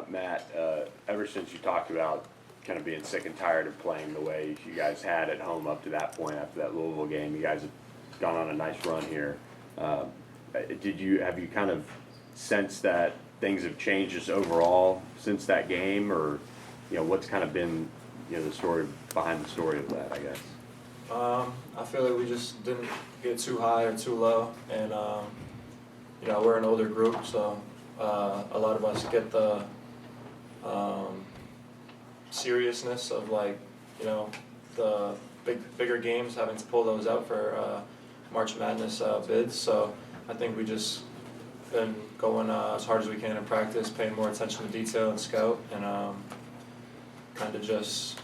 Matt, ever since you talked about kind of being sick and tired of playing the way you guys had at home up to that point after that Louisville game, you guys have gone on a nice run here. Have you kind of sensed that things have changed just overall since that game, or what's kind of been the story behind the story of that, I guess? I feel like we just didn't get too high or too low, and we're an older group, so a lot of us get the seriousness of the bigger games, having to pull those out for March Madness bids. So I think we just been going as hard as we can in practice, paying more attention to detail and scout, and kind of just,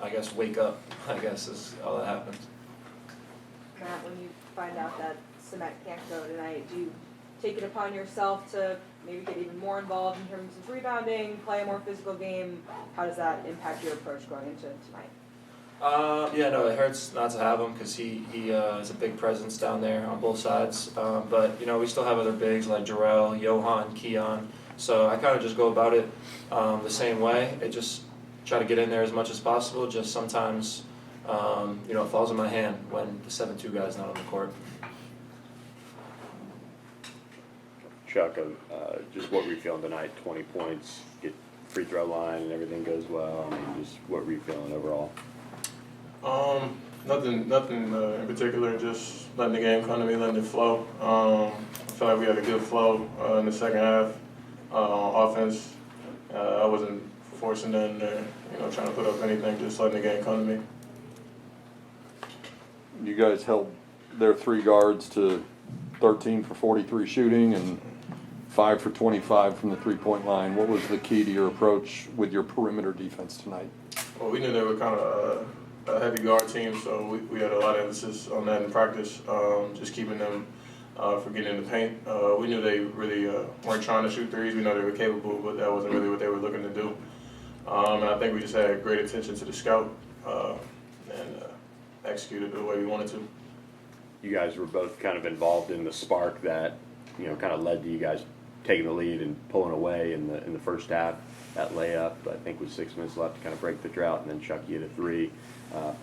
I guess, wake up, I guess, is all that happens. Matt, when you find out that Cement can't go tonight, do you take it upon yourself to maybe get even more involved in terms of rebounding, play a more physical game? How does that impact your approach going into tonight? It hurts not to have him because he is a big presence down there on both sides. But we still have other bigs like Jarrell, Johan, Keon. So I kind of just go about it the same way. I just try to get in there as much as possible. Just sometimes, it falls in my hand when the 7-2 guy's not on the court. Chuck, just what were you feeling tonight? 20 points, get free throw line, and everything goes well. I mean, just what were you feeling overall? Nothing in particular. Just letting the game come to me, letting it flow. I feel like we had a good flow in the second half on offense. I wasn't forcing them or trying to put up anything. Just letting the game come to me. You guys held their three guards to 13 for 43 shooting and 5 for 25 from the three-point line. What was the key to your approach with your perimeter defense tonight? Well, we knew they were kind of a heavy guard team, so we had a lot of emphasis on that in practice, just keeping them from getting in the paint. We knew they really weren't trying to shoot threes. We know they were capable, but that wasn't really what they were looking to do. And I think we just had great attention to the scout and executed the way we wanted to. You guys were both kind of involved in the spark that kind of led to you guys taking the lead and pulling away in the first half. That layup, I think, with 6 minutes left to kind of break the drought, and then Chuck, you hit a three.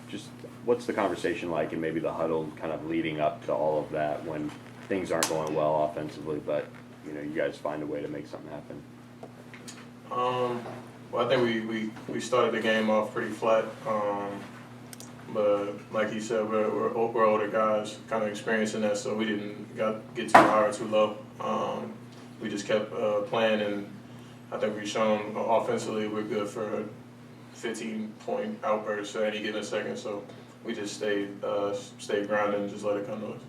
Just what's the conversation like, and maybe the huddle kind of leading up to all of that when things aren't going well offensively, but you guys find a way to make something happen? Well, I think we started the game off pretty flat, but like he said, we're older guys, kind of experiencing that, so we didn't get too high or too low. We just kept playing, and I think we've shown offensively we're good for a 15-point outburst at any given second, so we just stayed grounded and just let it come to us.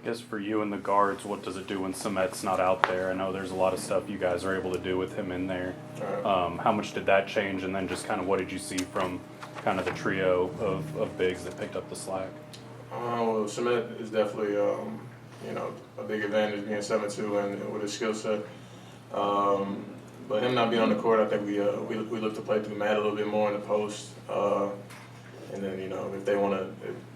I guess for you and the guards, what does it do when Samet's not out there? I know there's a lot of stuff you guys are able to do with him in there. How much did that change, and then just kind of what did you see from kind of the trio of bigs that picked up the slack? Well, Samet is definitely a big advantage being 7'2" and with his skill set. But him not being on the court, I think we look to play through Matt a little bit more in the post. And then if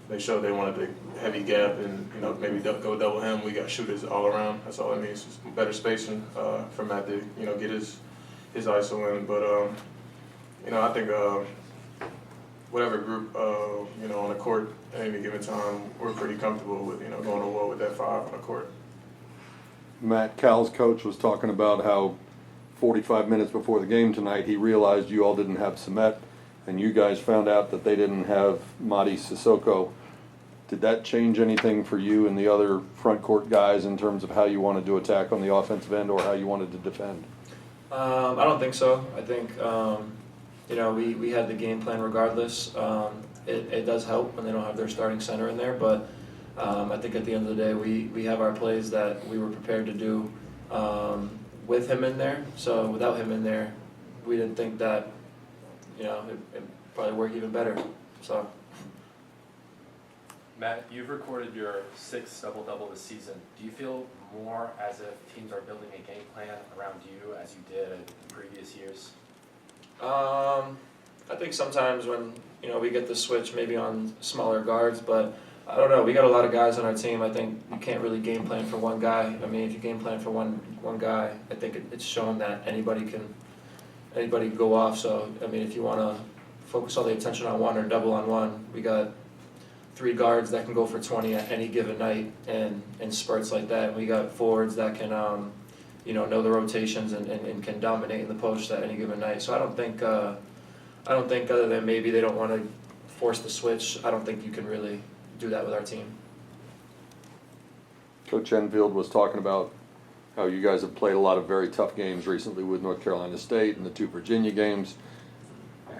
they show they wanted a heavy gap and maybe go double him, we got shooters all around. That's all it means. It's better spacing for Matt to get his ISO in. But I think whatever group on the court at any given time, we're pretty comfortable with going to war with that 5 on the court. Matt, Cal's coach was talking about how 45 minutes before the game tonight, he realized you all didn't have Samet, and you guys found out that they didn't have Moody Coliseum. Did that change anything for you and the other front court guys in terms of how you wanted to attack on the offensive end or how you wanted to defend? I don't think so. I think we had the game plan regardless. It does help when they don't have their starting center in there, but I think at the end of the day we have our plays that we were prepared to do with him in there. So without him in there, we didn't think that it probably work even better. So. Matt, you've recorded your 6th double-double this season. Do you feel more as if teams are building a game plan around you as you did in previous years? I think sometimes when we get the switch maybe on smaller guards, but I don't know. We got a lot of guys on our team. I think you can't really game plan for one guy. I mean, if you game plan for one guy, I think it's shown that anybody can go off. So I mean, if you want to focus all the attention on one or double on one, we got 3 guards that can go for 20 at any given night, and in spurts like that. And we got forwards that can know the rotations and can dominate in the post at any given night. So I don't think other than maybe they don't want to force the switch, I don't think you can really do that with our team. Coach Enfield was talking about how you guys have played a lot of very tough games recently with North Carolina State and the 2 Virginia games.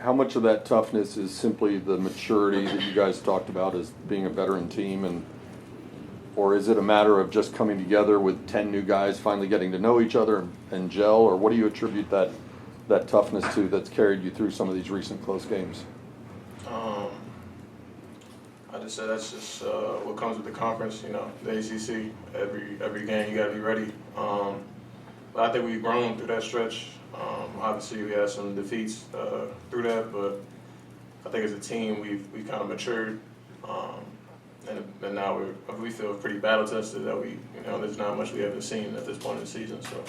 How much of that toughness is simply the maturity that you guys talked about as being a veteran team, or is it a matter of just coming together with 10 new guys finally getting to know each other and gel, or what do you attribute that toughness to that's carried you through some of these recent close games? I just said that's just what comes with the conference, the ACC. Every game you got to be ready. But I think we've grown through that stretch. Obviously, we had some defeats through that, but I think as a team we've kind of matured, and now we feel pretty battle tested. That there's not much we haven't seen at this point in the season. So